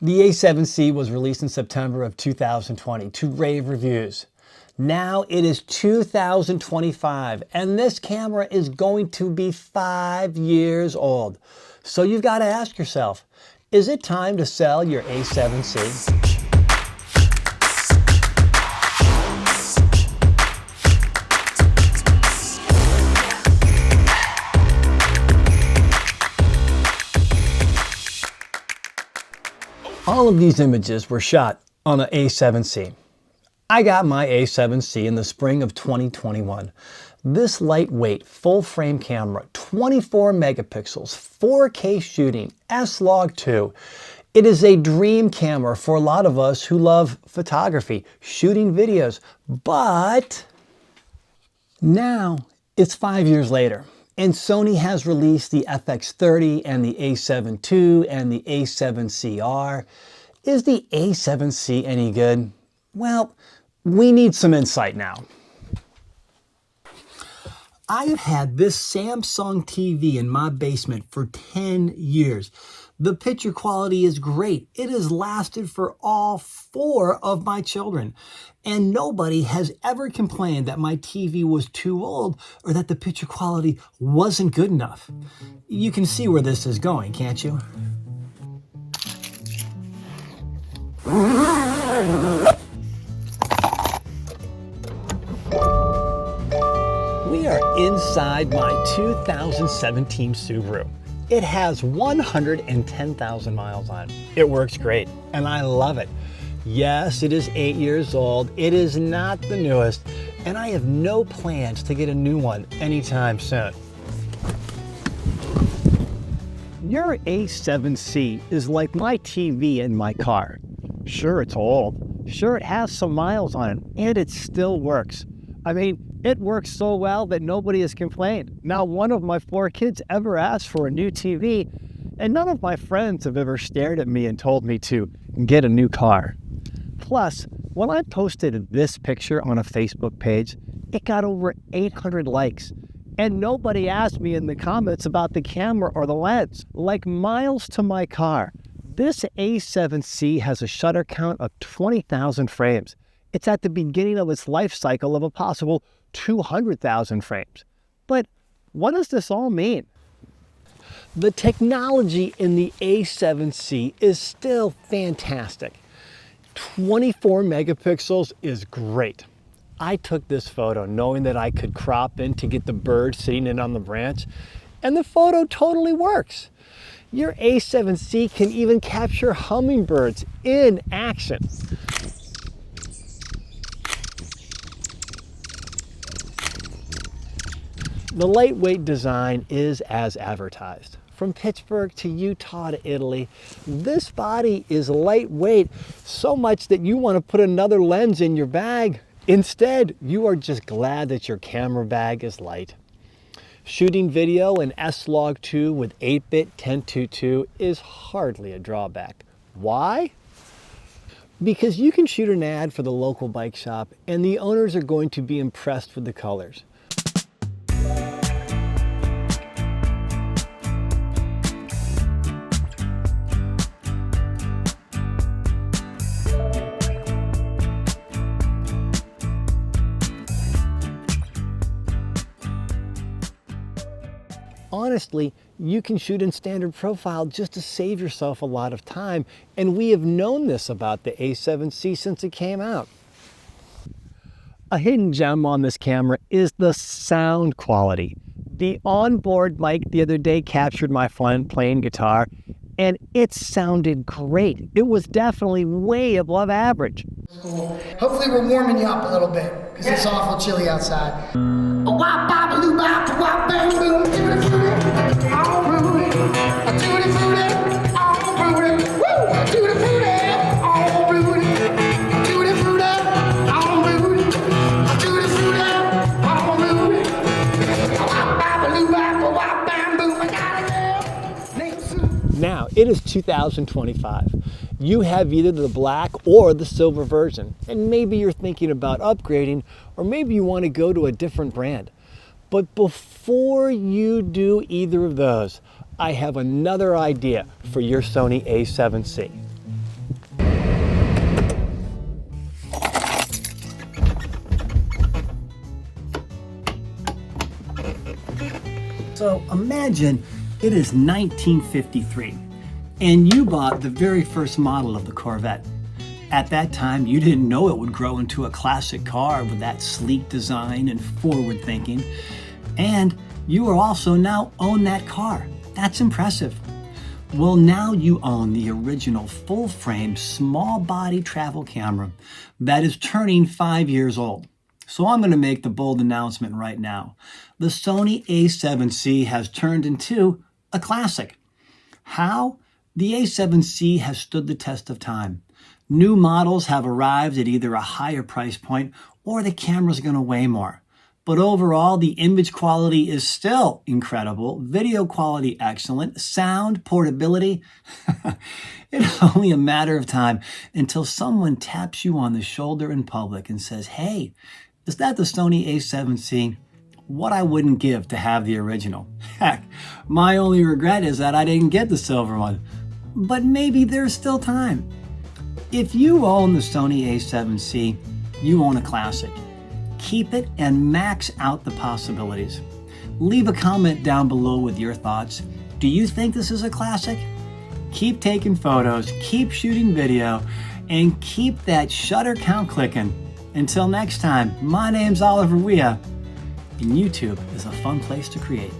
The A7C was released in September of 2020 to rave reviews. Now it is 2025 and this camera is going to be 5 years old. So you've got to ask yourself, is it time to sell your A7C? All of these images were shot on an A7C. I got my A7C in the spring of 2021. This lightweight full-frame camera, 24 megapixels, 4K shooting, S-Log2. It is a dream camera for a lot of us who love photography, shooting videos, but now it's 5 years later. And Sony has released the FX30 and the A7 II and the A7CR. Is the A7C any good? Well, we need some insight now. I have had this Samsung TV in my basement for 10 years. The picture quality is great. It has lasted for all 4 of my children. And nobody has ever complained that my TV was too old or that the picture quality wasn't good enough. You can see where this is going, can't you? We are inside my 2017 Subaru. It has 110,000 miles on it. It works great, and I love it. Yes, it is 8 years old. It is not the newest, and I have no plans to get a new one anytime soon. Your A7C is like my TV in my car. Sure, it's old. Sure, it has some miles on it, and it still works. I mean, it works so well that nobody has complained. Not one of my 4 kids ever asked for a new TV, and none of my friends have ever stared at me and told me to get a new car. Plus, when I posted this picture on a Facebook page, it got over 800 likes. And nobody asked me in the comments about the camera or the lens. Like miles to my car, this A7C has a shutter count of 20,000 frames. It's at the beginning of its life cycle of a possible 200,000 frames. But what does this all mean? The technology in the A7C is still fantastic. 24 megapixels is great. I took this photo knowing that I could crop in to get the bird sitting in on the branch, and the photo totally works. Your A7C can even capture hummingbirds in action. The lightweight design is as advertised. From Pittsburgh to Utah to Italy, this body is lightweight, so much that you want to put another lens in your bag. Instead, you are just glad that your camera bag is light. Shooting video in S-Log2 with 8-bit 1022 is hardly a drawback. Why? Because you can shoot an ad for the local bike shop and the owners are going to be impressed with the colors. Honestly, you can shoot in standard profile just to save yourself a lot of time, and we have known this about the A7C since it came out. A hidden gem on this camera is the sound quality. The onboard mic the other day captured my friend playing guitar, and it sounded great. It was definitely way above average. Hopefully we're warming you up a little bit, because it's awful chilly outside. Now, it is 2025. You have either the black or the silver version, and maybe you're thinking about upgrading, or maybe you want to go to a different brand. But before you do either of those, I have another idea for your Sony A7C. imagine it is 1953 and you bought the very first model of the Corvette. At that time, you didn't know it would grow into a classic car with that sleek design and forward thinking. And you will also now own that car. That's impressive. Well, now you own the original full-frame, small-body travel camera that is turning 5 years old. So I'm going to make the bold announcement right now. The Sony A7C has turned into a classic. How? The A7C has stood the test of time. New models have arrived at either a higher price point or the camera's going to weigh more. But overall, the image quality is still incredible, video quality excellent, sound, portability. It's only a matter of time until someone taps you on the shoulder in public and says, "Hey, is that the Sony A7C? What I wouldn't give to have the original." Heck, my only regret is that I didn't get the silver one. But maybe there's still time. If you own the Sony A7C, you own a classic. Keep it and max out the possibilities. Leave a comment down below with your thoughts. Do you think this is a classic? Keep taking photos, keep shooting video, and keep that shutter count clicking. Until next time, my name's Oliver Weah, and YouTube is a fun place to create.